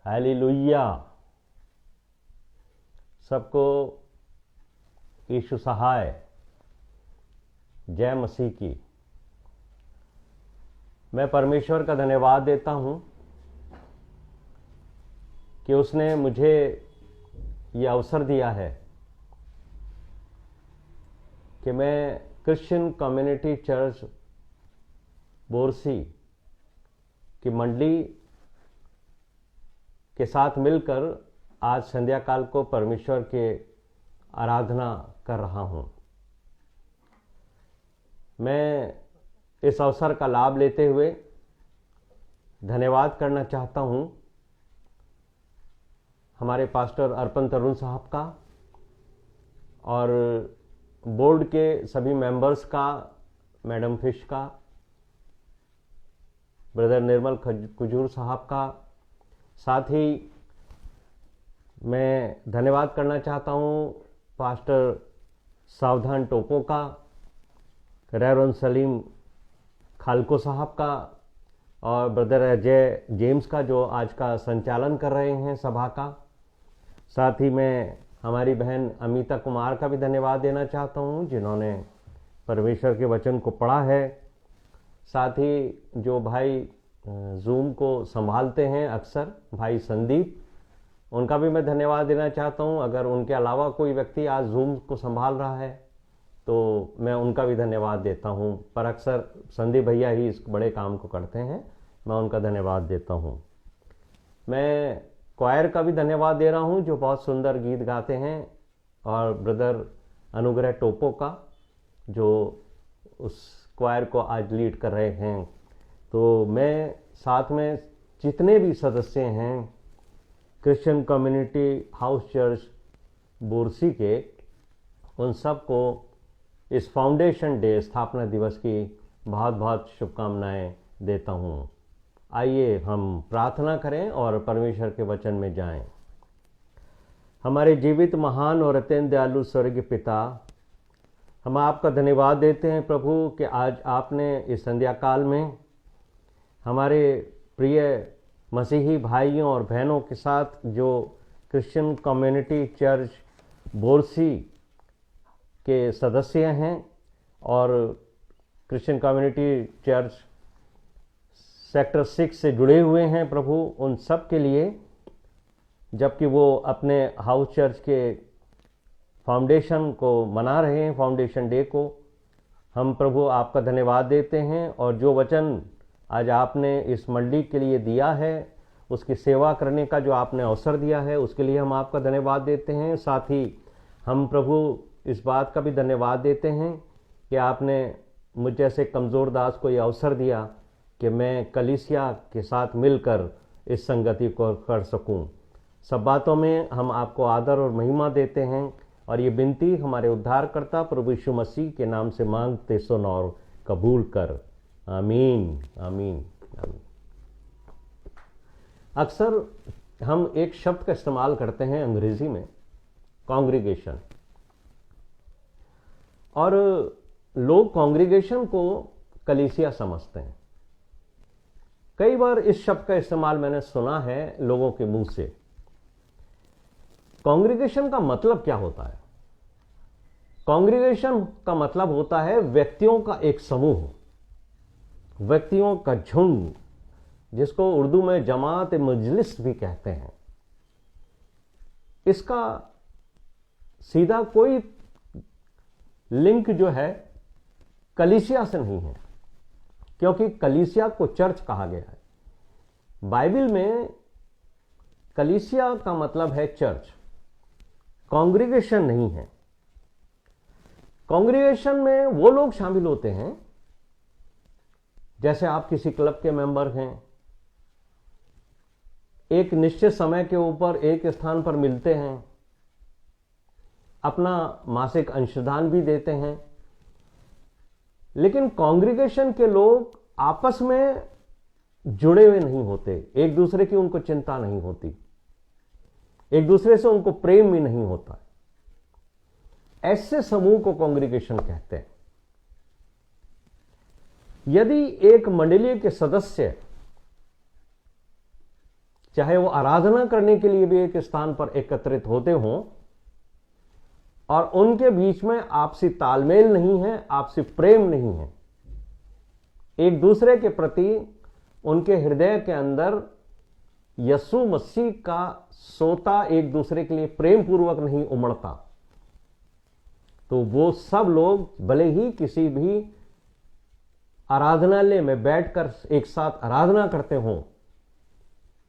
Hallelujah. सबको यीशु सहाय, जय मसीह की। मैं परमेश्वर का धन्यवाद देता हूं कि उसने मुझे ये अवसर दिया है कि मैं क्रिश्चियन कम्युनिटी चर्च बोरसी की मंडली के साथ मिलकर आज संध्या काल को परमेश्वर के आराधना कर रहा हूं। मैं इस अवसर का लाभ लेते हुए धन्यवाद करना चाहता हूं हमारे पास्टर अर्पण तरुण साहब का और बोर्ड के सभी मेंबर्स का, मैडम फिश का, ब्रदर निर्मल कुजूर साहब का। साथ ही मैं धन्यवाद करना चाहता हूं पास्टर सावधान टोपो का, रेवरेंड सलीम खालको साहब का और ब्रदर अजय जेम्स का, जो आज का संचालन कर रहे हैं सभा का। साथ ही मैं हमारी बहन अमिता कुमार का भी धन्यवाद देना चाहता हूं, जिन्होंने परमेश्वर के वचन को पढ़ा है। साथ ही जो भाई जूम को संभालते हैं अक्सर, भाई संदीप, उनका भी मैं धन्यवाद देना चाहता हूं। अगर उनके अलावा कोई व्यक्ति आज जूम को संभाल रहा है तो मैं उनका भी धन्यवाद देता हूं, पर अक्सर संदीप भैया ही इस बड़े काम को करते हैं, मैं उनका धन्यवाद देता हूं। मैं क्वायर का भी धन्यवाद दे रहा हूं, जो बहुत सुंदर गीत गाते हैं, और ब्रदर अनुग्रह टोपो का, जो उस क्वायर को आज लीड कर रहे हैं। तो मैं साथ में जितने भी सदस्य हैं Christian community house church Borsi के, उन सबको इस फाउंडेशन डे, स्थापना दिवस की बहुत बहुत शुभकामनाएं देता हूं। आइए हम प्रार्थना करें और परमेश्वर के वचन में जाएं। हमारे जीवित, महान और अत्यंत दयालु स्वर्गीय पिता, हम आपका धन्यवाद देते हैं प्रभु कि आज आपने इस संध्या काल में हमारे प्रिय मसीही भाइयों और बहनों के साथ, जो क्रिश्चियन कम्युनिटी चर्च बोरसी के सदस्य हैं और क्रिश्चियन कम्युनिटी चर्च सेक्टर 6 से जुड़े हुए हैं प्रभु, उन सब के लिए, जबकि वो अपने हाउस चर्च के फाउंडेशन को मना रहे हैं, फाउंडेशन डे को, हम प्रभु आपका धन्यवाद देते हैं। और जो वचन आज आपने इस मंडली के लिए दिया है, उसकी सेवा करने का जो आपने अवसर दिया है, उसके लिए हम आपका धन्यवाद देते हैं। साथ ही हम प्रभु इस बात का भी धन्यवाद देते हैं कि आपने मुझ जैसे कमज़ोर दास को ये अवसर दिया कि मैं कलीसिया के साथ मिलकर इस संगति को कर सकूं। सब बातों में हम आपको आदर और महिमा देते हैं, और ये विनती हमारे उद्धारकर्ता प्रभु यीशु मसीह के नाम से मांगते सुन और कबूल कर। आमीन, आमीन, आमीन। अक्सर हम एक शब्द का इस्तेमाल करते हैं अंग्रेजी में, कॉन्ग्रीगेशन, और लोग कॉन्ग्रीगेशन को कलीसिया समझते हैं। कई बार इस शब्द का इस्तेमाल मैंने सुना है लोगों के मुंह से। कॉन्ग्रीगेशन का मतलब क्या होता है? कॉन्ग्रीगेशन का मतलब होता है व्यक्तियों का एक समूह, व्यक्तियों का झुंड, जिसको उर्दू में जमात मजलिस भी कहते हैं। इसका सीधा कोई लिंक जो है कलीसिया से नहीं है, क्योंकि कलीसिया को चर्च कहा गया है। बाइबल में कलीसिया का मतलब है चर्च, कॉन्ग्रीगेशन नहीं है। कॉन्ग्रीगेशन में वो लोग शामिल होते हैं, जैसे आप किसी क्लब के मेंबर हैं, एक निश्चित समय के ऊपर एक स्थान पर मिलते हैं, अपना मासिक अंशदान भी देते हैं। लेकिन कॉन्ग्रीगेशन के लोग आपस में जुड़े हुए नहीं होते, एक दूसरे की उनको चिंता नहीं होती, एक दूसरे से उनको प्रेम भी नहीं होता। ऐसे समूह को कॉन्ग्रीगेशन कहते हैं। यदि एक मंडली के सदस्य चाहे वो आराधना करने के लिए भी एक स्थान पर एकत्रित होते हों और उनके बीच में आपसी तालमेल नहीं है, आपसी प्रेम नहीं है, एक दूसरे के प्रति उनके हृदय के अंदर यीशु मसीह का सोता एक दूसरे के लिए प्रेम पूर्वक नहीं उमड़ता, तो वो सब लोग भले ही किसी भी आराधनालय में बैठकर एक साथ आराधना करते हों,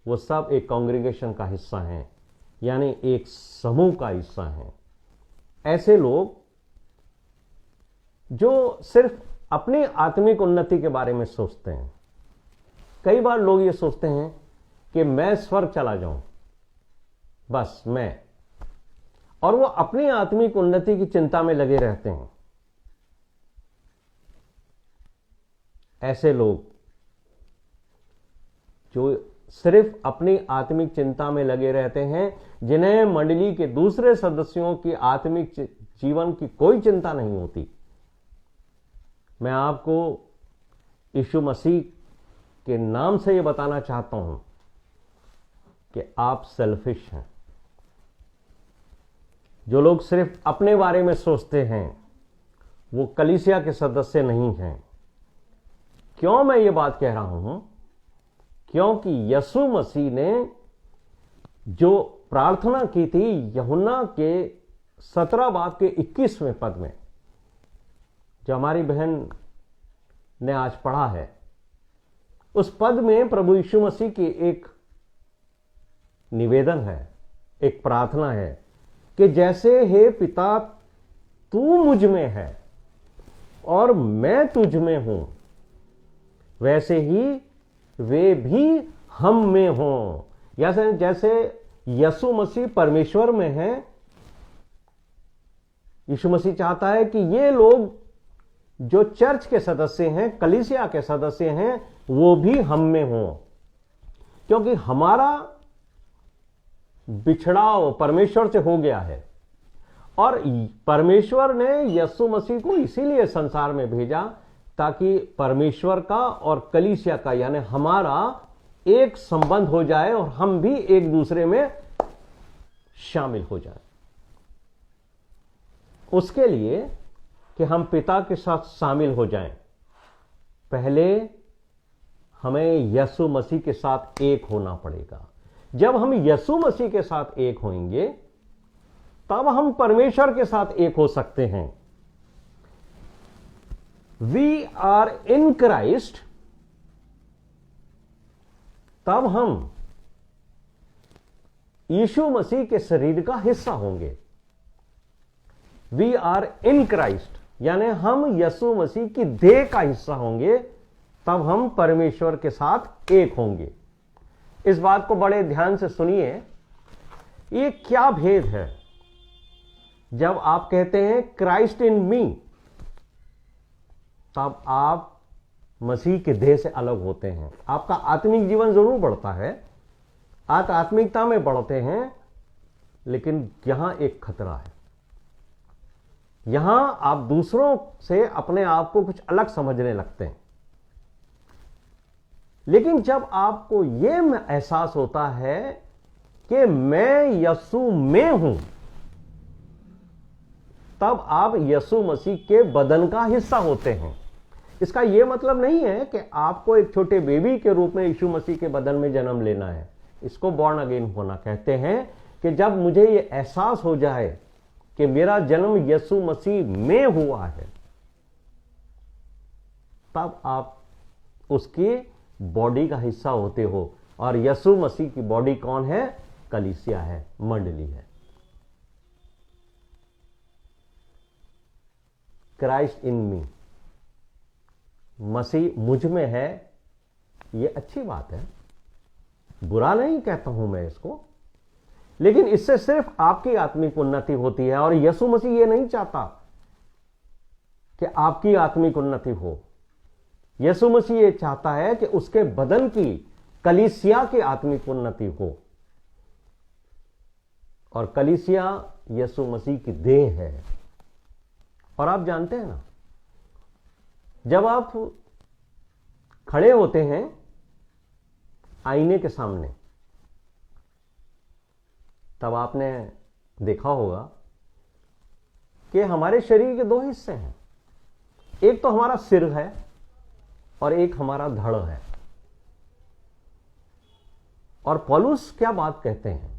वो सब एक कांग्रीगेशन का हिस्सा हैं, यानी एक समूह का हिस्सा हैं। ऐसे लोग जो सिर्फ अपनी आत्मिक उन्नति के बारे में सोचते हैं, कई बार लोग ये सोचते हैं कि मैं स्वर्ग चला जाऊं, बस मैं, और वो अपनी आत्मिक उन्नति की चिंता में लगे रहते हैं। ऐसे लोग जो सिर्फ अपनी आत्मिक चिंता में लगे रहते हैं, जिन्हें मंडली के दूसरे सदस्यों की आत्मिक जीवन की कोई चिंता नहीं होती, मैं आपको यीशु मसीह के नाम से यह बताना चाहता हूं कि आप सेल्फिश हैं। जो लोग सिर्फ अपने बारे में सोचते हैं वो कलीसिया के सदस्य नहीं हैं। क्यों मैं ये बात कह रहा हूं? क्योंकि यीशु मसीह ने जो प्रार्थना की थी यूहन्ना के 17 बाब के 21वें पद में, जो हमारी बहन ने आज पढ़ा है, उस पद में प्रभु यीशु मसीह की एक निवेदन है, एक प्रार्थना है कि जैसे हे पिता तू मुझ में है और मैं तुझ में हूं, वैसे ही वे भी हम में हों। जैसे यीशु मसीह परमेश्वर में है, यीशु मसीह चाहता है कि ये लोग जो चर्च के सदस्य हैं, कलीसिया के सदस्य हैं, वो भी हम में हों, क्योंकि हमारा बिछड़ाव परमेश्वर से हो गया है और परमेश्वर ने यीशु मसीह को इसीलिए संसार में भेजा ताकि परमेश्वर का और कलीसिया का यानी हमारा एक संबंध हो जाए और हम भी एक दूसरे में शामिल हो जाए। उसके लिए कि हम पिता के साथ शामिल हो जाएं, पहले हमें यीशु मसीह के साथ एक होना पड़ेगा। जब हम यीशु मसीह के साथ एक होंगे तब हम परमेश्वर के साथ एक हो सकते हैं। वी आर इन क्राइस्ट, तब हम यीशु मसीह के शरीर का हिस्सा होंगे। वी आर इन क्राइस्ट यानी हम यीशु मसीह की देह का हिस्सा होंगे, तब हम परमेश्वर के साथ एक होंगे। इस बात को बड़े ध्यान से सुनिए, ये क्या भेद है। जब आप कहते हैं क्राइस्ट इन मी, तब आप मसीह के देह से अलग होते हैं। आपका आत्मिक जीवन जरूर बढ़ता है, आप आत्मिकता में बढ़ते हैं, लेकिन यहां एक खतरा है। यहां आप दूसरों से अपने आप को कुछ अलग समझने लगते हैं। लेकिन जब आपको यह एहसास होता है कि मैं यीशु में हूं, तब आप यीशु मसीह के बदन का हिस्सा होते हैं। इसका यह मतलब नहीं है कि आपको एक छोटे बेबी के रूप में यीशु मसीह के बदन में जन्म लेना है। इसको बॉर्न अगेन होना कहते हैं कि जब मुझे यह एहसास हो जाए कि मेरा जन्म यीशु मसीह में हुआ है, तब आप उसकी बॉडी का हिस्सा होते हो। और यीशु मसीह की बॉडी कौन है? कलीसिया है, मंडली है। क्राइस्ट इन मी, मसीह मुझ में है, यह अच्छी बात है, बुरा नहीं कहता हूं मैं इसको, लेकिन इससे सिर्फ आपकी आत्मिक उन्नति होती है। और यीशु मसीह यह नहीं चाहता कि आपकी आत्मिक उन्नति हो। यीशु मसीह यह चाहता है कि उसके बदन की, कलीसिया की आत्मिक उन्नति हो। और कलीसिया यीशु मसीह की देह है। और आप जानते हैं ना, जब आप खड़े होते हैं आईने के सामने तब आपने देखा होगा कि हमारे शरीर के दो हिस्से हैं, एक तो हमारा सिर है और एक हमारा धड़ है। और पौलुस क्या बात कहते हैं,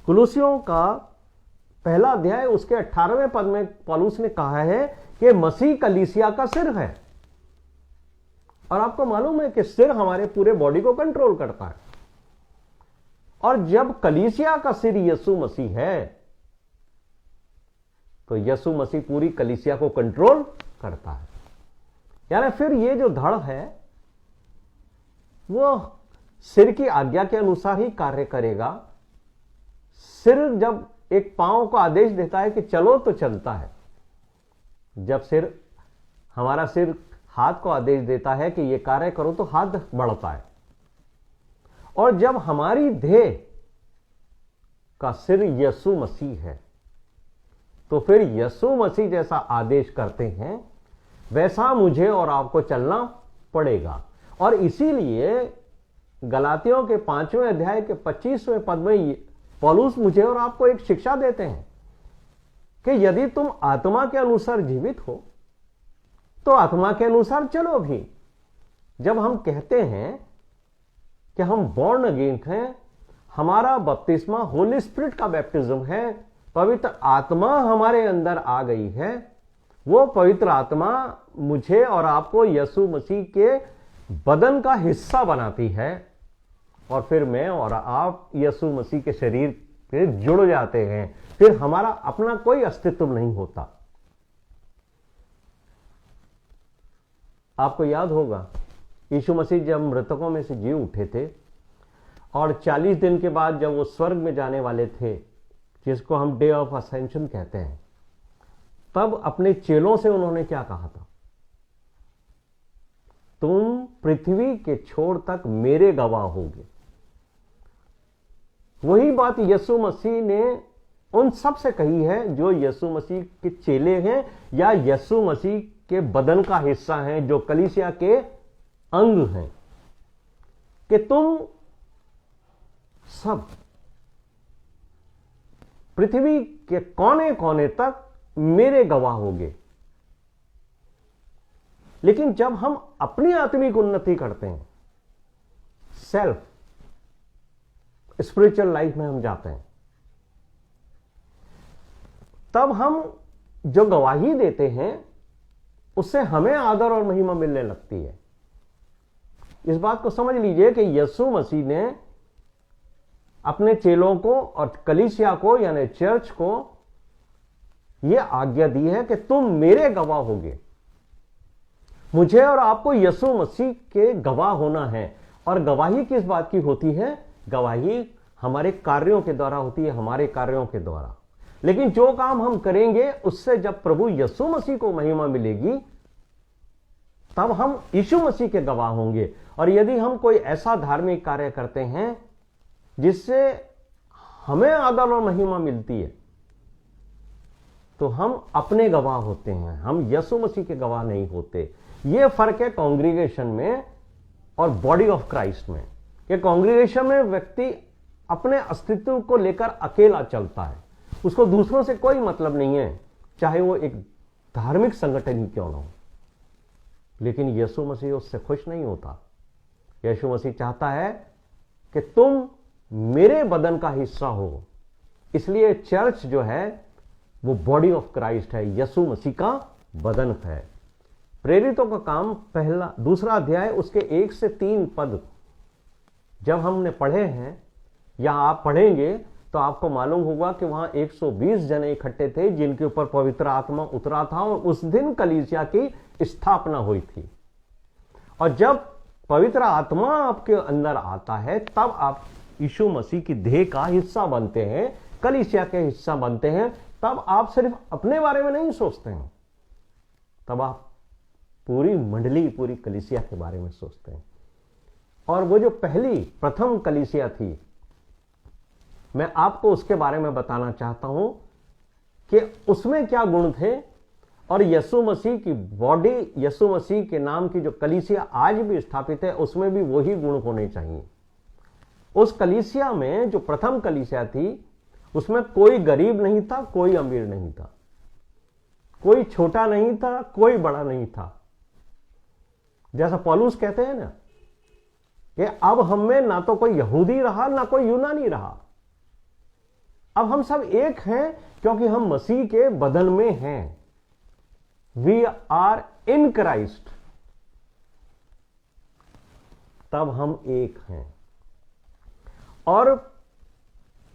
कुलुसियों का पहला अध्याय उसके 18वें पद में पौलुस ने कहा है कि मसीह कलीसिया का सिर है। और आपको मालूम है कि सिर हमारे पूरे बॉडी को कंट्रोल करता है, और जब कलीसिया का सिर यीशु मसीह है तो यीशु मसीह पूरी कलीसिया को कंट्रोल करता है। यानी फिर ये जो धड़ है वो सिर की आज्ञा के अनुसार ही कार्य करेगा। सिर जब एक पांव को आदेश देता है कि चलो तो चलता है, जब हमारा सिर हाथ को आदेश देता है कि ये कार्य करो तो हाथ बढ़ता है। और जब हमारी देह का सिर यीशु मसीह है तो फिर यीशु मसीह जैसा आदेश करते हैं वैसा मुझे और आपको चलना पड़ेगा। और इसीलिए गलातियों के 5वें अध्याय के 25वें पद में पौलुस मुझे और आपको एक शिक्षा देते हैं कि यदि तुम आत्मा के अनुसार जीवित हो तो आत्मा के अनुसार चलो भी। जब हम कहते हैं कि हम बॉर्न अगेन हैं, हमारा बपतिस्मा होली स्पिरिट का बैप्टिज्म है, पवित्र आत्मा हमारे अंदर आ गई है, वो पवित्र आत्मा मुझे और आपको यीशु मसीह के बदन का हिस्सा बनाती है, और फिर मैं और आप यीशु मसीह के शरीर से जुड़ जाते हैं। फिर हमारा अपना कोई अस्तित्व नहीं होता। आपको याद होगा यीशु मसीह जब मृतकों में से जी उठे थे और 40 दिन के बाद जब वो स्वर्ग में जाने वाले थे, जिसको हम डे ऑफ असेंशन कहते हैं, तब अपने चेलों से उन्होंने क्या कहा था, तुम पृथ्वी के छोर तक मेरे गवाह होगे। वही बात यीशु मसीह ने उन सब से कही है जो यीशु मसीह के चेले हैं या यीशु मसीह के बदन का हिस्सा हैं, जो कलीसिया के अंग हैं, कि तुम सब पृथ्वी के कोने कोने तक मेरे गवाह होगे। लेकिन जब हम अपनी आत्मिक उन्नति करते हैं, सेल्फ स्पिरिचुअल लाइफ में हम जाते हैं, तब हम जो गवाही देते हैं उससे हमें आदर और महिमा मिलने लगती है। इस बात को समझ लीजिए कि यीशु मसीह ने अपने चेलों को और कलीसिया को यानी चर्च को यह आज्ञा दी है कि तुम मेरे गवाह होगे। मुझे और आपको यीशु मसीह के गवाह होना है। और गवाही किस बात की होती है? गवाही हमारे कार्यों के द्वारा होती है, हमारे कार्यों के द्वारा। लेकिन जो काम हम करेंगे उससे जब प्रभु यीशु मसीह को महिमा मिलेगी, तब हम यीशु मसीह के गवाह होंगे। और यदि हम कोई ऐसा धार्मिक कार्य करते हैं जिससे हमें आदर और महिमा मिलती है, तो हम अपने गवाह होते हैं, हम यीशु मसीह के गवाह नहीं होते। यह फर्क है कांग्रीगेशन में और बॉडी ऑफ क्राइस्ट में। कि कांग्रीगेशन में व्यक्ति अपने अस्तित्व को लेकर अकेला चलता है, उसको दूसरों से कोई मतलब नहीं है, चाहे वो एक धार्मिक संगठन ही क्यों ना हो। लेकिन यीशु मसीह उससे खुश नहीं होता। यीशु मसीह चाहता है कि तुम मेरे बदन का हिस्सा हो। इसलिए चर्च जो है वो बॉडी ऑफ क्राइस्ट है, यीशु मसीह का बदन है। प्रेरितों का काम दूसरा अध्याय उसके 1 से 3 पद जब हमने पढ़े हैं या आप पढ़ेंगे तो आपको मालूम होगा कि वहां 120 जने इकट्ठे थे जिनके ऊपर पवित्र आत्मा उतरा था, और उस दिन कलीसिया की स्थापना हुई थी। और जब पवित्र आत्मा आपके अंदर आता है, तब आप यीशु मसीह की देह का हिस्सा बनते हैं, कलीसिया के हिस्सा बनते हैं। तब आप सिर्फ अपने बारे में नहीं सोचते हैं, तब आप पूरी मंडली, पूरी कलीसिया के बारे में सोचते हैं। और वो जो प्रथम कलीसिया थी, मैं आपको उसके बारे में बताना चाहता हूं कि उसमें क्या गुण थे, और यीशु मसीह की बॉडी, यीशु मसीह के नाम की जो कलीसिया आज भी स्थापित है, उसमें भी वही गुण होने चाहिए। उस कलीसिया में, जो प्रथम कलीसिया थी, उसमें कोई गरीब नहीं था, कोई अमीर नहीं था, कोई छोटा नहीं था, कोई बड़ा नहीं था। जैसा पौलुस कहते हैं ना कि अब हम में ना तो कोई यहूदी रहा ना कोई यूनानी रहा, अब हम सब एक हैं क्योंकि हम मसीह के बदन में हैं। वी आर इन क्राइस्ट, तब हम एक हैं। और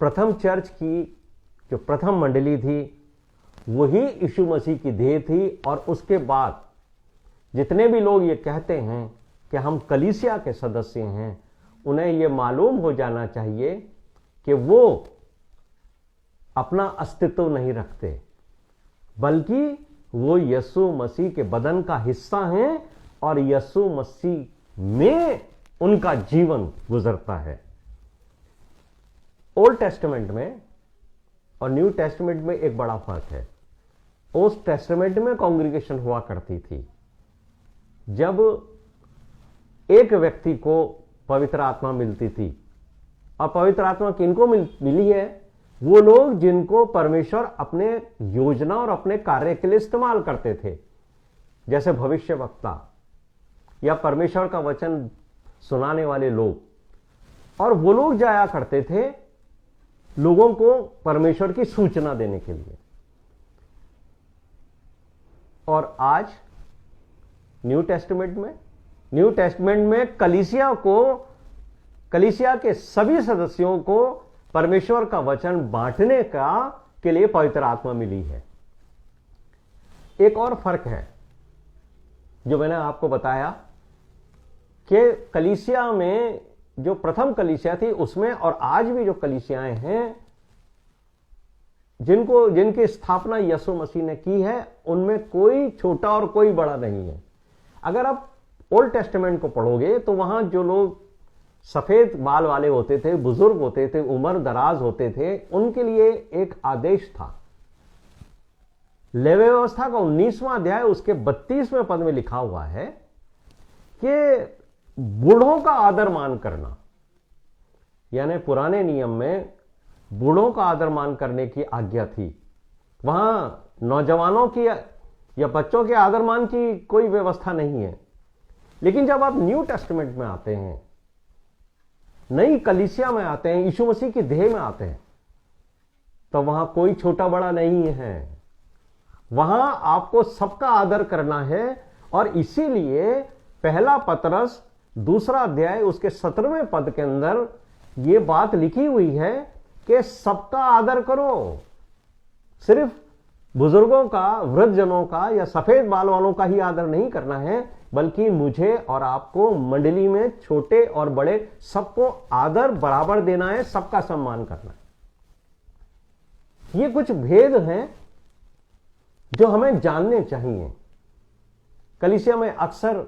प्रथम चर्च की जो प्रथम मंडली थी वही यीशु मसीह की देह थी। और उसके बाद जितने भी लोग ये कहते हैं कि हम कलीसिया के सदस्य हैं, उन्हें ये मालूम हो जाना चाहिए कि वो अपना अस्तित्व नहीं रखते, बल्कि वो यीशु मसीह के बदन का हिस्सा हैं और यीशु मसीह में उनका जीवन गुजरता है। ओल्ड टेस्टामेंट में और न्यू टेस्टामेंट में एक बड़ा फर्क है। उस टेस्टामेंट में कांग्रीगेशन हुआ करती थी। जब एक व्यक्ति को पवित्र आत्मा मिलती थी, और पवित्र आत्मा किनको मिली है? वो लोग जिनको परमेश्वर अपने योजना और अपने कार्य के लिए इस्तेमाल करते थे, जैसे भविष्यवक्ता या परमेश्वर का वचन सुनाने वाले लोग। और वो लोग जाया करते थे लोगों को परमेश्वर की सूचना देने के लिए। और आज न्यू टेस्टामेंट में कलीसिया के सभी सदस्यों को परमेश्वर का वचन बांटने के लिए पवित्र आत्मा मिली है। एक और फर्क है जो मैंने आपको बताया कि कलीसिया में, जो प्रथम कलीसिया थी उसमें, और आज भी जो कलीसियाएं हैं जिनकी स्थापना यीशु मसीह ने की है, उनमें कोई छोटा और कोई बड़ा नहीं है। अगर आप ओल्ड टेस्टामेंट को पढ़ोगे तो वहां जो लोग सफेद बाल वाले होते थे, बुजुर्ग होते थे, उम्र दराज होते थे, उनके लिए एक आदेश था। लेवी व्यवस्था का 19वां अध्याय उसके 32वें पद में लिखा हुआ है कि बूढ़ों का आदर मान करना, यानी पुराने नियम में बूढ़ों का आदर मान करने की आज्ञा थी। वहां नौजवानों की या बच्चों के आदर मान की कोई व्यवस्था नहीं है। लेकिन जब आप न्यू टेस्टामेंट में आते हैं, नई कलीसिया में आते हैं, यीशु मसीह की देह में आते हैं, तो वहां कोई छोटा बड़ा नहीं है। वहां आपको सबका आदर करना है। और इसीलिए पहला पतरस 2 अध्याय उसके 17वें पद के अंदर यह बात लिखी हुई है कि सबका आदर करो। सिर्फ बुजुर्गों का, वृद्धजनों का या सफेद बाल वालों का ही आदर नहीं करना है, बल्कि मुझे और आपको मंडली में छोटे और बड़े सबको आदर बराबर देना है, सबका सम्मान करना है। ये कुछ भेद हैं जो हमें जानने चाहिए। कलीसिया में अक्सर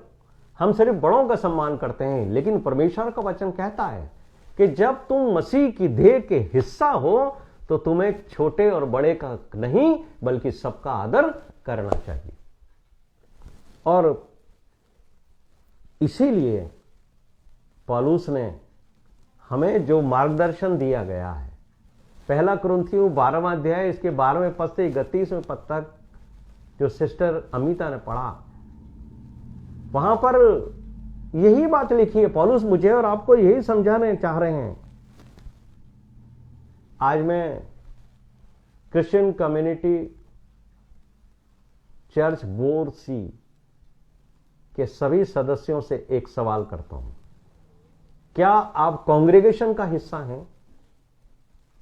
हम सिर्फ बड़ों का सम्मान करते हैं, लेकिन परमेश्वर का वचन कहता है कि जब तुम मसीह की देह के हिस्सा हो तो तुम्हें छोटे और बड़े का नहीं बल्कि सबका आदर करना चाहिए। और इसीलिए पौलुस ने हमें जो मार्गदर्शन दिया गया है, पहला कुरिन्थियों 12वां अध्याय इसके 12वें पद से 31वें पद तक जो सिस्टर अमिता ने पढ़ा, वहां पर यही बात लिखी है। पौलुस मुझे और आपको यही समझाने चाह रहे हैं। आज मैं क्रिश्चियन कम्युनिटी चर्च बोर्ड सी के सभी सदस्यों से एक सवाल करता हूं, क्या आप कांग्रेगेशन का हिस्सा हैं?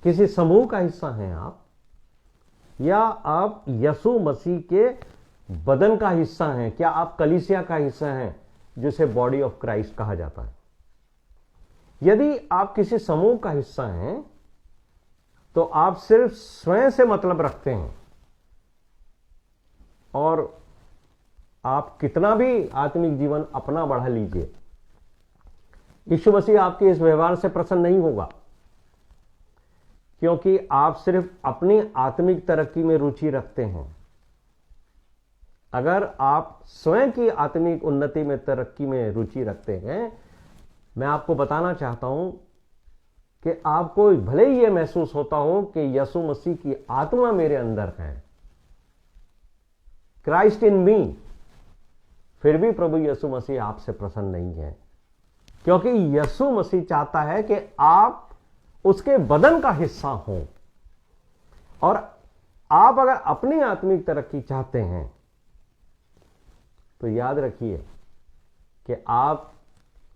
किसी समूह का हिस्सा हैं आप? या आप यीशु मसीह के बदन का हिस्सा हैं? क्या आप कलीसिया का हिस्सा हैं, जिसे बॉडी ऑफ क्राइस्ट कहा जाता है? यदि आप किसी समूह का हिस्सा हैं तो आप सिर्फ स्वयं से मतलब रखते हैं, और आप कितना भी आत्मिक जीवन अपना बढ़ा लीजिए, यीशु मसीह आपके इस व्यवहार से प्रसन्न नहीं होगा, क्योंकि आप सिर्फ अपनी आत्मिक तरक्की में रुचि रखते हैं। अगर आप स्वयं की आत्मिक उन्नति में, तरक्की में रुचि रखते हैं, मैं आपको बताना चाहता हूं कि आपको भले ही यह महसूस होता हो कि यीशु मसीह की आत्मा मेरे अंदर है, क्राइस्ट इन मी, फिर भी प्रभु यीशु मसीह आपसे प्रसन्न नहीं है, क्योंकि यीशु मसीह चाहता है कि आप उसके बदन का हिस्सा हो। और आप अगर अपनी आत्मिक तरक्की चाहते हैं तो याद रखिए कि आप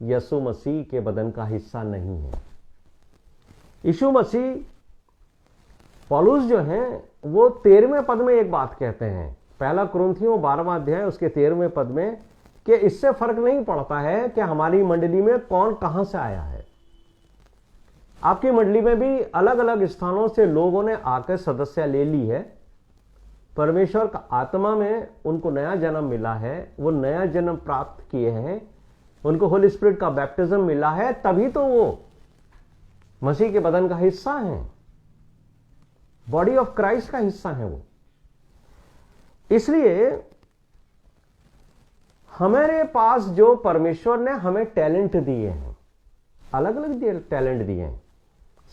यीशु मसीह के बदन का हिस्सा नहीं हैं। यीशु मसीह, पौलुस जो हैं वो 13वें पद में एक बात कहते हैं, पहला कुरिन्थियों 12वां अध्याय उसके 13वें पद में, कि इससे फर्क नहीं पड़ता है कि हमारी मंडली में कौन कहां से आया है। आपकी मंडली में भी अलग अलग स्थानों से लोगों ने आकर सदस्य ले ली है, परमेश्वर का आत्मा में उनको नया जन्म मिला है, वो नया जन्म प्राप्त किए हैं, उनको होली स्पिरिट का बैप्टिज्म मिला है, तभी तो वो मसीह के बदन का हिस्सा हैं, बॉडी ऑफ क्राइस्ट का हिस्सा है वो। इसलिए हमारे पास जो परमेश्वर ने हमें टैलेंट दिए हैं, अलग अलग टैलेंट दिए हैं,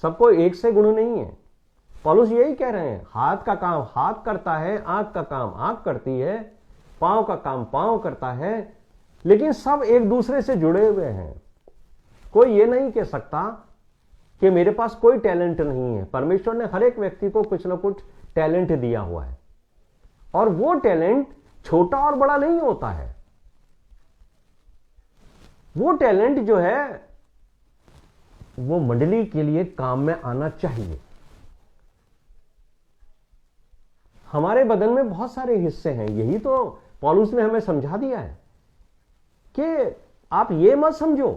सबको एक से गुण नहीं है। पौलुस यही कह रहे हैं, हाथ का काम हाथ करता है, आंख का काम आंख करती है, पांव का काम पांव करता है, लेकिन सब एक दूसरे से जुड़े हुए हैं। कोई ये नहीं कह सकता कि मेरे पास कोई टैलेंट नहीं है। परमेश्वर ने हर एक व्यक्ति को कुछ ना कुछ टैलेंट दिया हुआ है, और वो टैलेंट छोटा और बड़ा नहीं होता है। वो टैलेंट जो है वो मंडली के लिए काम में आना चाहिए। हमारे बदन में बहुत सारे हिस्से हैं, यही तो पौलुस ने हमें समझा दिया है कि आप ये मत समझो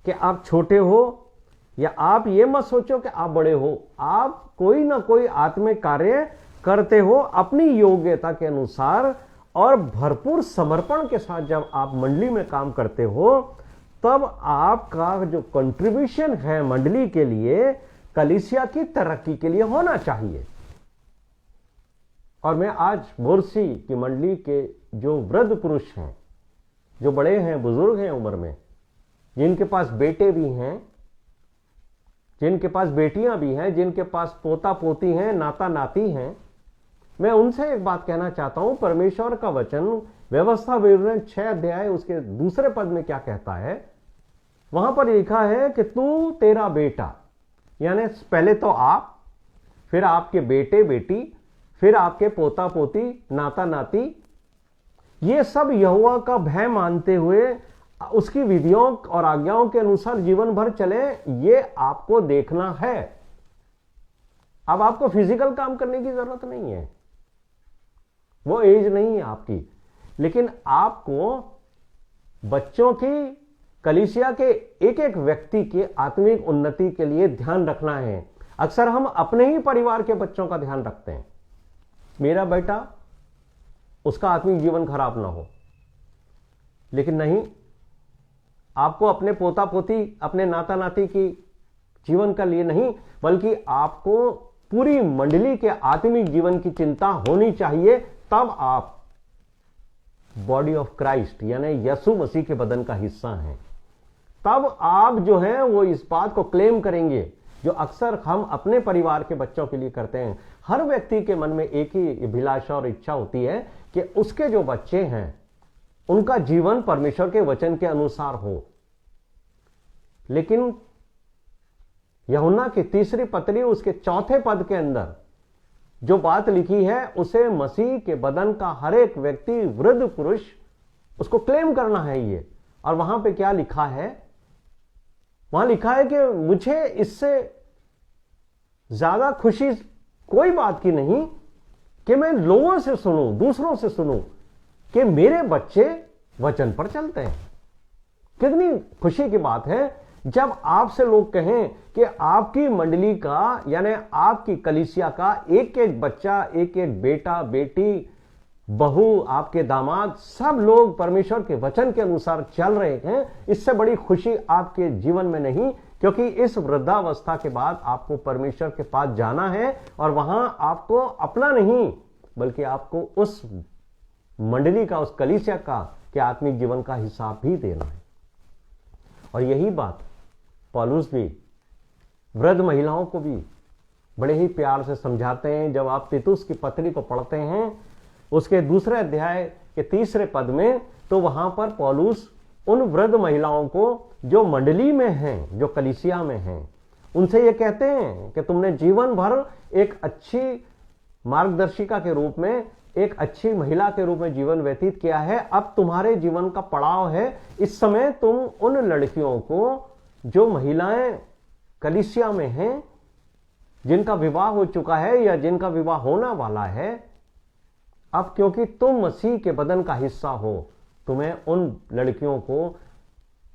कि आप छोटे हो, या आप ये मत सोचो कि आप बड़े हो। आप कोई ना कोई आत्मिक कार्य करते हो अपनी योग्यता के अनुसार, और भरपूर समर्पण के साथ जब आप मंडली में काम करते हो, तब आपका जो कंट्रीब्यूशन है मंडली के लिए, कलीसिया की तरक्की के लिए होना चाहिए। और मैं आज मोरसी की मंडली के जो वृद्ध पुरुष हैं, जो बड़े हैं, बुजुर्ग हैं उम्र में, जिनके पास बेटे भी हैं, जिनके पास बेटियां भी हैं, जिनके पास पोता पोती हैं, नाता नाती हैं, मैं उनसे एक बात कहना चाहता हूं। परमेश्वर का वचन व्यवस्था विवरण 6 अध्याय उसके दूसरे पद में क्या कहता है? वहां पर लिखा है कि तू तेरा बेटा, यानी पहले तो आप, फिर आपके बेटे बेटी, फिर आपके पोता पोती, नाता नाती, ये सब यहोवा का भय मानते हुए उसकी विधियों और आज्ञाओं के अनुसार जीवन भर चले, ये आपको देखना है। अब आपको फिजिकल काम करने की जरूरत नहीं है, वो एज नहीं है आपकी, लेकिन आपको बच्चों की, कलीसिया के एक एक व्यक्ति के आत्मिक उन्नति के लिए ध्यान रखना है। अक्सर हम अपने ही परिवार के बच्चों का ध्यान रखते हैं, मेरा बेटा, उसका आत्मिक जीवन खराब ना हो, लेकिन नहीं, आपको अपने पोता पोती, अपने नाता नाती की जीवन का लिए नहीं, बल्कि आपको पूरी मंडली के आत्मिक जीवन की चिंता होनी चाहिए। तब आप बॉडी ऑफ क्राइस्ट यानी यीशु मसीह के बदन का हिस्सा हैं। तब आप जो हैं वो इस बात को क्लेम करेंगे जो अक्सर हम अपने परिवार के बच्चों के लिए करते हैं। हर व्यक्ति के मन में एक ही अभिलाषा और इच्छा होती है कि उसके जो बच्चे हैं उनका जीवन परमेश्वर के वचन के अनुसार हो। लेकिन यूहन्ना की 3री पत्री उसके 4थे पद के अंदर जो बात लिखी है, उसे मसीह के बदन का हर एक व्यक्ति, वृद्ध पुरुष, उसको क्लेम करना है ये। और वहां पे क्या लिखा है? वहां लिखा है कि मुझे इससे ज्यादा खुशी कोई बात की नहीं कि मैं लोगों से सुनूं, दूसरों से सुनूं कि मेरे बच्चे वचन पर चलते हैं। कितनी खुशी की बात है जब आपसे लोग कहें कि आपकी मंडली का, यानी आपकी कलीसिया का एक एक बच्चा, एक एक बेटा बेटी, बहू, आपके दामाद, सब लोग परमेश्वर के वचन के अनुसार चल रहे हैं। इससे बड़ी खुशी आपके जीवन में नहीं, क्योंकि इस वृद्धावस्था के बाद आपको परमेश्वर के पास जाना है, और वहां आपको अपना नहीं बल्कि आपको उस मंडली का, उस कलीसिया का के आत्मिक जीवन का हिसाब भी देना है। और यही बात पौलुस भी वृद्ध महिलाओं को भी बड़े ही प्यार से समझाते हैं। जब आप तीतुस की पत्री को पढ़ते हैं उसके दूसरे अध्याय के 3 पद में, तो वहां पर पौलुस उन वृद्ध महिलाओं को जो मंडली में हैं, जो कलीसिया में हैं, उनसे ये कहते हैं कि तुमने जीवन भर एक अच्छी मार्गदर्शिका के रूप में, एक अच्छी महिला के रूप में जीवन व्यतीत किया है। अब तुम्हारे जीवन का पड़ाव है, इस समय तुम उन लड़कियों को जो महिलाएं कलीसिया में हैं, जिनका विवाह हो चुका है या जिनका विवाह होना वाला है, अब क्योंकि तुम मसीह के बदन का हिस्सा हो, तुम्हें उन लड़कियों को,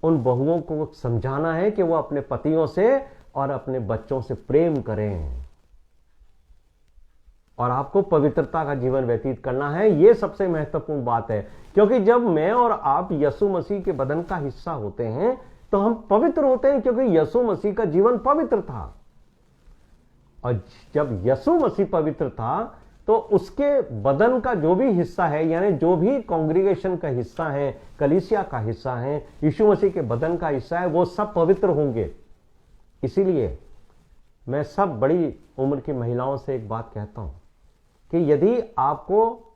उन बहुओं को समझाना है कि वो अपने पतियों से और अपने बच्चों से प्रेम करें, और आपको पवित्रता का जीवन व्यतीत करना है। ये सबसे महत्वपूर्ण बात है, क्योंकि जब मैं और आप यीशु मसीह के बदन का हिस्सा होते हैं तो हम पवित्र होते हैं, क्योंकि यीशु मसीह का जीवन पवित्र था। और जब यीशु मसीह पवित्र था तो उसके बदन का जो भी हिस्सा है, यानी जो भी कांग्रीगेशन का हिस्सा है, कलीसिया का हिस्सा है, यीशु मसीह के बदन का हिस्सा है, वो सब पवित्र होंगे। इसीलिए मैं सब बड़ी उम्र की महिलाओं से एक बात कहता हूं कि यदि आपको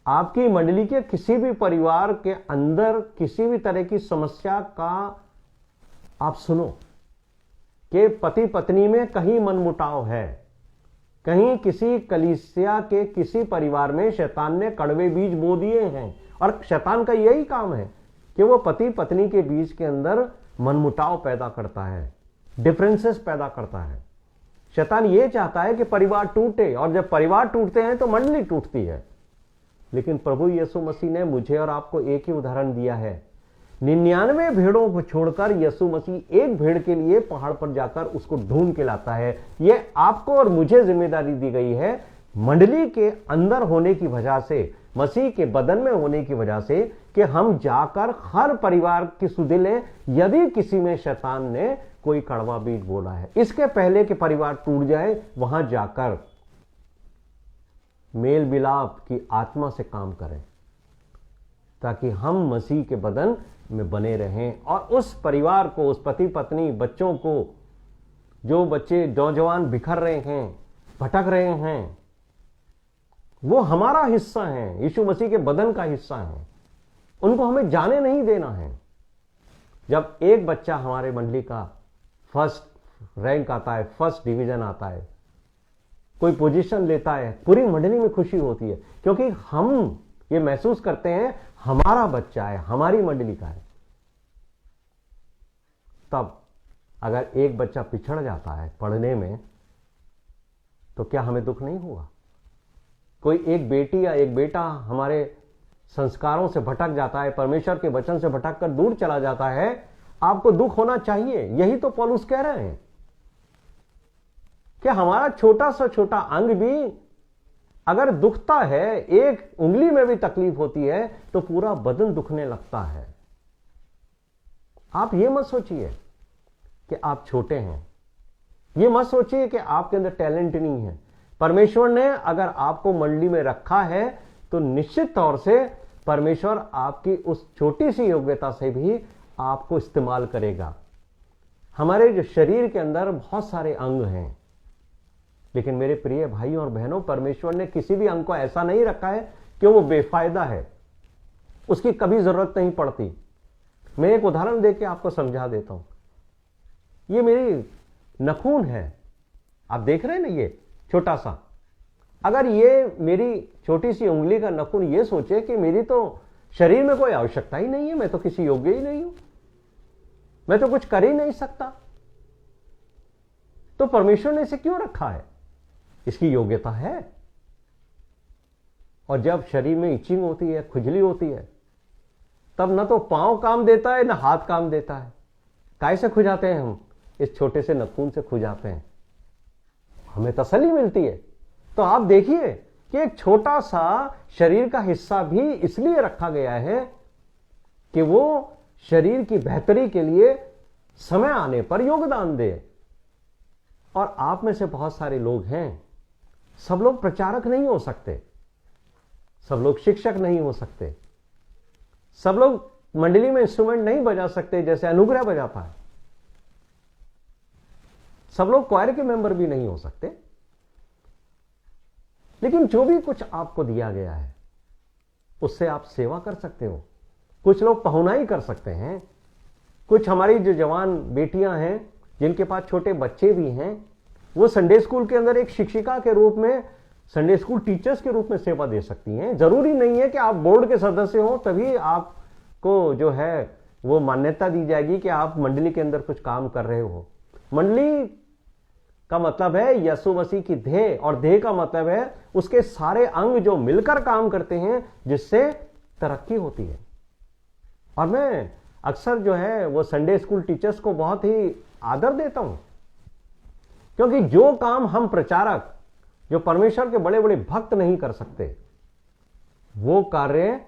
आपकी मंडली के किसी भी परिवार के अंदर किसी भी तरह की समस्या का आप सुनो कि पति पत्नी में कहीं मनमुटाव है, कहीं किसी कलीसिया के किसी परिवार में शैतान ने कड़वे बीज बो दिए हैं, और शैतान का यही काम है कि वो पति पत्नी के बीच के अंदर मनमुटाव पैदा करता है, डिफरेंसेस पैदा करता है। शैतान ये चाहता है कि परिवार टूटे, और जब परिवार टूटते हैं तो मंडली टूटती है। लेकिन प्रभु यीशु मसीह ने मुझे और आपको एक ही उदाहरण दिया है। 99 भेड़ों को छोड़कर यीशु मसीह एक भेड़ के लिए पहाड़ पर जाकर उसको ढूंढ के लाता है। ये आपको और मुझे जिम्मेदारी दी गई है, मंडली के अंदर होने की वजह से, मसीह के बदन में होने की वजह से, कि हम जाकर हर परिवार की सुधि लें यदि किसी में शैतान ने कोई कड़वा बीज बोला है। इसके पहले कि परिवार टूट जाए, वहां जाकर मेल मिलाप की आत्मा से काम करें, ताकि हम मसीह के बदन में बने रहें, और उस परिवार को, उस पति पत्नी, बच्चों को, जो बच्चे नौजवान बिखर रहे हैं, भटक रहे हैं, वो हमारा हिस्सा है, यीशु मसीह के बदन का हिस्सा है, उनको हमें जाने नहीं देना है। जब एक बच्चा हमारे मंडली का फर्स्ट रैंक आता है, फर्स्ट डिवीजन आता है, कोई पोजीशन लेता है, पूरी मंडली में खुशी होती है, क्योंकि हम ये महसूस करते हैं हमारा बच्चा है, हमारी मंडली का है। तब अगर एक बच्चा पिछड़ जाता है पढ़ने में, तो क्या हमें दुख नहीं होगा? कोई एक बेटी या एक बेटा हमारे संस्कारों से भटक जाता है, परमेश्वर के वचन से भटक कर दूर चला जाता है, आपको दुख होना चाहिए। यही तो पौलुस कह रहे हैं कि हमारा छोटा सा छोटा अंग भी अगर दुखता है, एक उंगली में भी तकलीफ होती है, तो पूरा बदन दुखने लगता है। आप ये मत सोचिए कि आप छोटे हैं, ये मत सोचिए कि आपके अंदर टैलेंट नहीं है। परमेश्वर ने अगर आपको मंडली में रखा है तो निश्चित तौर से परमेश्वर आपकी उस छोटी सी योग्यता से भी आपको इस्तेमाल करेगा। हमारे जो शरीर के अंदर बहुत सारे अंग हैं, लेकिन मेरे प्रिय भाइयों और बहनों, परमेश्वर ने किसी भी अंग को ऐसा नहीं रखा है कि वो बेफायदा है, उसकी कभी जरूरत नहीं पड़ती। मैं एक उदाहरण देके आपको समझा देता हूं। ये मेरी नखून है, आप देख रहे हैं ना, ये छोटा सा। अगर ये मेरी छोटी सी उंगली का नखून ये सोचे कि मेरी तो शरीर में कोई आवश्यकता ही नहीं है, मैं तो किसी योग्य ही नहीं हूं, मैं तो कुछ कर ही नहीं सकता, तो परमेश्वर ने इसे क्यों रखा है? इसकी योग्यता है। और जब शरीर में इचिंग होती है, खुजली होती है, तब ना तो पांव काम देता है ना हाथ काम देता है। काय से खुजाते हैं हम? इस छोटे से नखून से खुजाते हैं, हमें तसल्ली मिलती है। तो आप देखिए कि एक छोटा सा शरीर का हिस्सा भी इसलिए रखा गया है कि वो शरीर की बेहतरी के लिए समय आने पर योगदान दे। और आप में से बहुत सारे लोग हैं, सब लोग प्रचारक नहीं हो सकते, सब लोग शिक्षक नहीं हो सकते, सब लोग मंडली में इंस्ट्रूमेंट नहीं बजा सकते जैसे अनुग्रह बजाता है, सब लोग क्वायर के मेंबर भी नहीं हो सकते, लेकिन जो भी कुछ आपको दिया गया है उससे आप सेवा कर सकते हो। कुछ लोग पहुनाई कर सकते हैं। कुछ हमारी जो जवान बेटियां हैं जिनके पास छोटे बच्चे भी हैं, वो संडे स्कूल के अंदर एक शिक्षिका के रूप में, संडे स्कूल टीचर्स के रूप में सेवा दे सकती हैं। जरूरी नहीं है कि आप बोर्ड के सदस्य हो तभी आपको जो है वो मान्यता दी जाएगी कि आप मंडली के अंदर कुछ काम कर रहे हो। मंडली का मतलब है यीशु मसीह की देह, और देह का मतलब है उसके सारे अंग जो मिलकर काम करते हैं, जिससे तरक्की होती है। और मैं अक्सर जो है वो संडे स्कूल टीचर्स को बहुत ही आदर देता हूं, क्योंकि जो काम हम प्रचारक, जो परमेश्वर के बड़े बड़े भक्त नहीं कर सकते, वो कार्य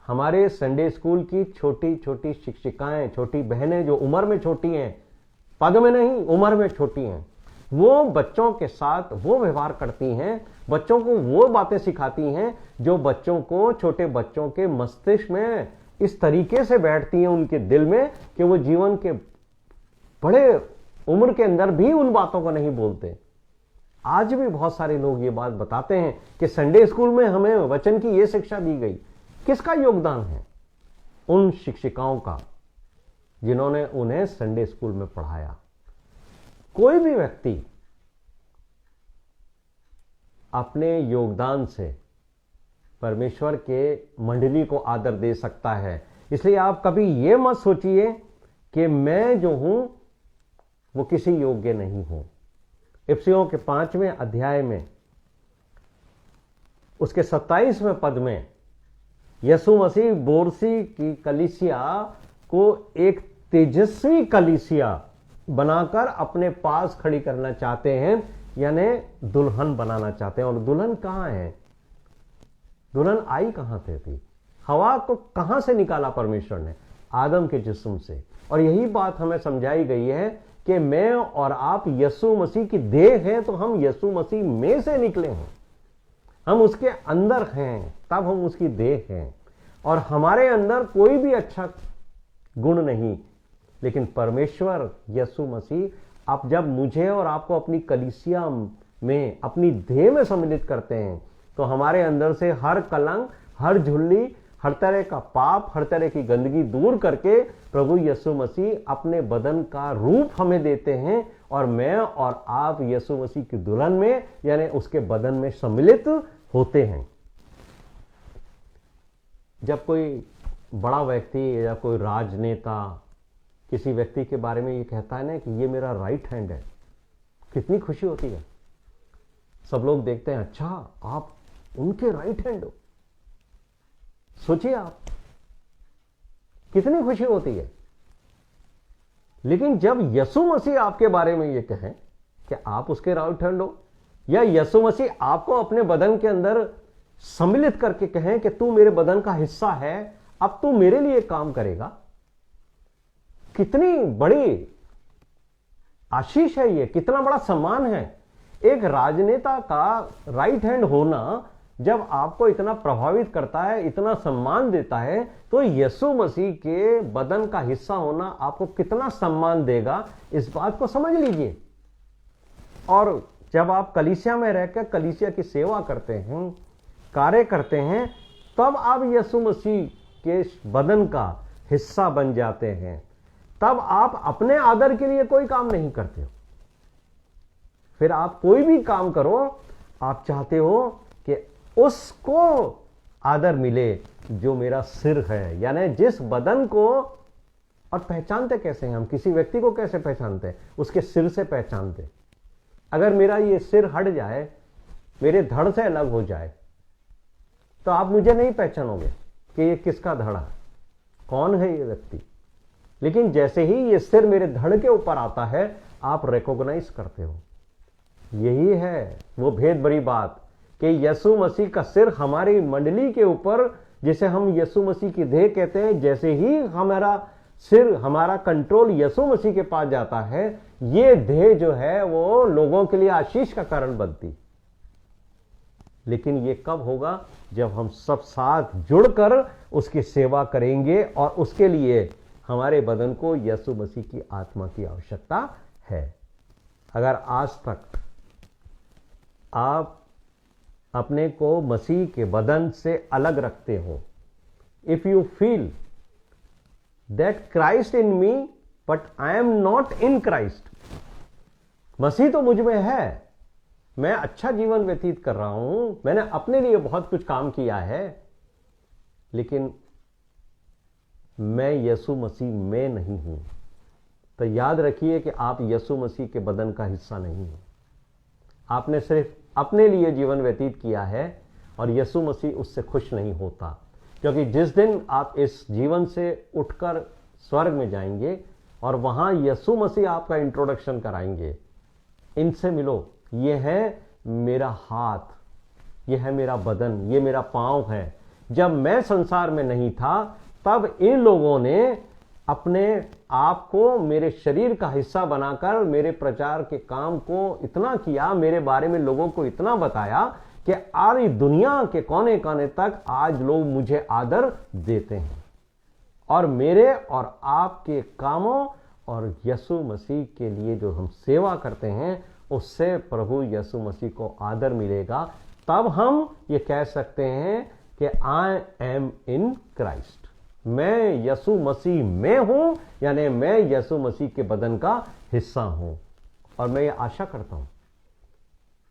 हमारे संडे स्कूल की छोटी छोटी शिक्षिकाएं, छोटी बहनें जो उम्र में छोटी हैं, पद में नहीं उम्र में छोटी हैं, वो बच्चों के साथ वो व्यवहार करती हैं, बच्चों को वो बातें सिखाती हैं जो बच्चों को, छोटे बच्चों के मस्तिष्क में इस तरीके से बैठती हैं, उनके दिल में, कि वो जीवन के बड़े उम्र के अंदर भी उन बातों को नहीं बोलते। आज भी बहुत सारे लोग ये बात बताते हैं कि संडे स्कूल में हमें वचन की ये शिक्षा दी गई। किसका योगदान है? उन शिक्षिकाओं का जिन्होंने उन्हें संडे स्कूल में पढ़ाया। कोई भी व्यक्ति अपने योगदान से परमेश्वर के मंडली को आदर दे सकता है। इसलिए आप कभी यह मत सोचिए कि मैं जो हूं वो किसी योग्य नहीं हूं। इफिसियों के 5वें अध्याय में उसके 27वें पद में यीशु मसीह बोरसी की कलीसिया को एक तेजस्वी कलीसिया बनाकर अपने पास खड़ी करना चाहते हैं, यानी दुल्हन बनाना चाहते हैं। और दुल्हन कहां है? दुल्हन आई कहां से थी? हवा को कहां से निकाला परमेश्वर ने? आदम के जिस्म से। और यही बात हमें समझाई गई है कि मैं और आप यीशु मसीह की देह हैं, तो हम यीशु मसीह में से निकले हैं, हम उसके अंदर हैं, तब हम उसकी देह हैं। और हमारे अंदर कोई भी अच्छा गुण नहीं, लेकिन परमेश्वर यीशु मसीह आप जब मुझे और आपको अपनी कलीसिया में, अपनी देह में सम्मिलित करते हैं, तो हमारे अंदर से हर कलंक, हर झुल्ली, हर तरह का पाप, हर तरह की गंदगी दूर करके प्रभु यीशु मसीह अपने बदन का रूप हमें देते हैं, और मैं और आप यीशु मसीह की दुल्हन में, यानी उसके बदन में सम्मिलित होते हैं। जब कोई बड़ा व्यक्ति या कोई राजनेता किसी व्यक्ति के बारे में ये कहता है ना कि ये मेरा राइट हैंड है, कितनी खुशी होती है। सब लोग देखते हैं, अच्छा आप उनके राइट हैंड हो। सोचिए आप, कितनी खुशी होती है। लेकिन जब यीशु मसीह आपके बारे में ये कहें कि आप उसके राइट हैंड हो, या यीशु मसीह आपको अपने बदन के अंदर सम्मिलित करके कहें कि तू मेरे बदन का हिस्सा है, अब तू मेरे लिए काम करेगा, कितनी बड़ी आशीष है ये, कितना बड़ा सम्मान है। एक राजनेता का राइट हैंड होना जब आपको इतना प्रभावित करता है, इतना सम्मान देता है, तो यीशु मसीह के बदन का हिस्सा होना आपको कितना सम्मान देगा, इस बात को समझ लीजिए। और जब आप कलीसिया में रहकर कलीसिया की सेवा करते हैं, कार्य करते हैं, तब आप यीशु मसीह के बदन का हिस्सा बन जाते हैं। तब आप अपने आदर के लिए कोई काम नहीं करते हो। फिर आप कोई भी काम करो, आप चाहते हो कि उसको आदर मिले जो मेरा सिर है, यानी जिस बदन को। और पहचानते कैसे हैं हम? किसी व्यक्ति को कैसे पहचानते हैं? उसके सिर से पहचानते। अगर मेरा ये सिर हट जाए, मेरे धड़ से अलग हो जाए, तो आप मुझे नहीं पहचानोगे कि ये किसका धड़ है, कौन है ये व्यक्ति। लेकिन जैसे ही ये सिर मेरे धड़ के ऊपर आता है, आप रिकॉग्नाइज करते हो। यही है वो भेद भरी बात कि यीशु मसीह का सिर हमारी मंडली के ऊपर, जिसे हम यीशु मसीह की देह कहते हैं, जैसे ही हमारा सिर, हमारा कंट्रोल यीशु मसीह के पास जाता है, ये देह जो है वो लोगों के लिए आशीष का कारण बनती। लेकिन ये कब होगा? जब हम सब साथ जुड़कर उसकी सेवा करेंगे, और उसके लिए हमारे बदन को यीशु मसीह की आत्मा की आवश्यकता है। अगर आज तक आप अपने को मसीह के बदन से अलग रखते हो, if you feel that Christ in me but I am not in Christ, मसीह तो मुझ में है, मैं अच्छा जीवन व्यतीत कर रहा हूं, मैंने अपने लिए बहुत कुछ काम किया है, लेकिन मैं यीशु मसीह में नहीं हूं, तो याद रखिए कि आप यीशु मसीह के बदन का हिस्सा नहीं हो। आपने सिर्फ अपने लिए जीवन व्यतीत किया है और यीशु मसीह उससे खुश नहीं होता, क्योंकि जिस दिन आप इस जीवन से उठकर स्वर्ग में जाएंगे और वहां यीशु मसीह आपका इंट्रोडक्शन कराएंगे, इनसे मिलो, ये है मेरा हाथ, ये है मेरा बदन, ये मेरा पांव है। जब मैं संसार में नहीं था तब इन लोगों ने अपने आप को मेरे शरीर का हिस्सा बनाकर मेरे प्रचार के काम को इतना किया, मेरे बारे में लोगों को इतना बताया कि सारी दुनिया के कोने कोने तक आज लोग मुझे आदर देते हैं। और मेरे और आपके कामों और यीशु मसीह के लिए जो हम सेवा करते हैं उससे प्रभु यीशु मसीह को आदर मिलेगा। तब हम ये कह सकते हैं कि आई एम इन क्राइस्ट, मैं यीशु मसीह में हूं, यानी मैं यीशु मसीह के बदन का हिस्सा हूं। और मैं ये आशा करता हूं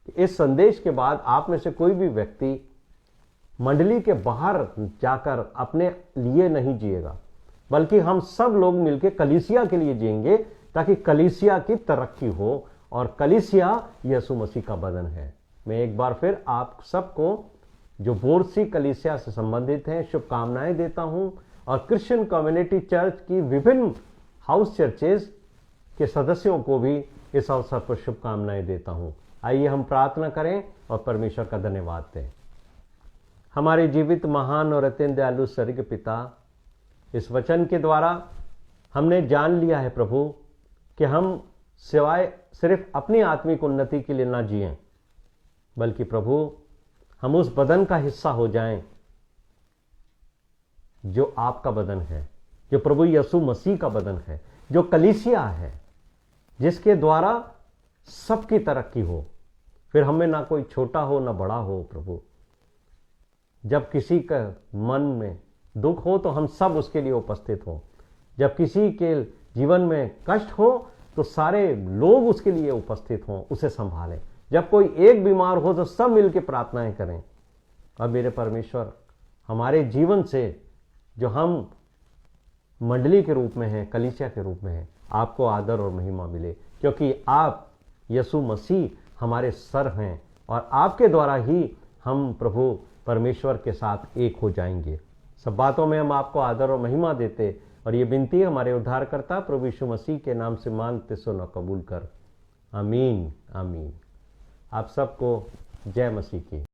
कि इस संदेश के बाद आप में से कोई भी व्यक्ति मंडली के बाहर जाकर अपने लिए नहीं जिएगा, बल्कि हम सब लोग मिलकर कलीसिया के लिए जिएंगे, ताकि कलीसिया की तरक्की हो, और कलीसिया यीशु मसीह का बदन है। मैं एक बार फिर आप सबको जो बोरसी कलीसिया से संबंधित हैं शुभकामनाएं देता हूं, और क्रिश्चियन कम्युनिटी चर्च की विभिन्न हाउस चर्चेज के सदस्यों को भी इस अवसर पर शुभकामनाएं देता हूं। आइए हम प्रार्थना करें और परमेश्वर का धन्यवाद दें। हमारे जीवित, महान और अत्यंत दयालु स्वर्गीय पिता, इस वचन के द्वारा हमने जान लिया है प्रभु कि हम सिवाय सिर्फ अपनी आत्मिक उन्नति के लिए ना जिएं, बल्कि प्रभु हम उस बदन का हिस्सा हो जाएं जो आपका बदन है, जो प्रभु यीशु मसीह का बदन है, जो कलीसिया है, जिसके द्वारा सबकी तरक्की हो। फिर हमें ना कोई छोटा हो ना बड़ा हो प्रभु। जब किसी का मन में दुख हो तो हम सब उसके लिए उपस्थित हों। जब किसी के जीवन में कष्ट हो तो सारे लोग उसके लिए उपस्थित हों, उसे संभालें। जब कोई एक बीमार हो तो सब मिलकर प्रार्थनाएं करें। और मेरे परमेश्वर, हमारे जीवन से जो हम मंडली के रूप में हैं, कलीसिया के रूप में हैं, आपको आदर और महिमा मिले, क्योंकि आप यीशु मसीह हमारे सर हैं और आपके द्वारा ही हम प्रभु परमेश्वर के साथ एक हो जाएंगे। सब बातों में हम आपको आदर और महिमा देते, और ये विनती हमारे उद्धारकर्ता प्रभु यीशु मसीह के नाम से मांगते, सुनो, कबूल कर। आमीन आमीन। आप सबको जय मसीह की।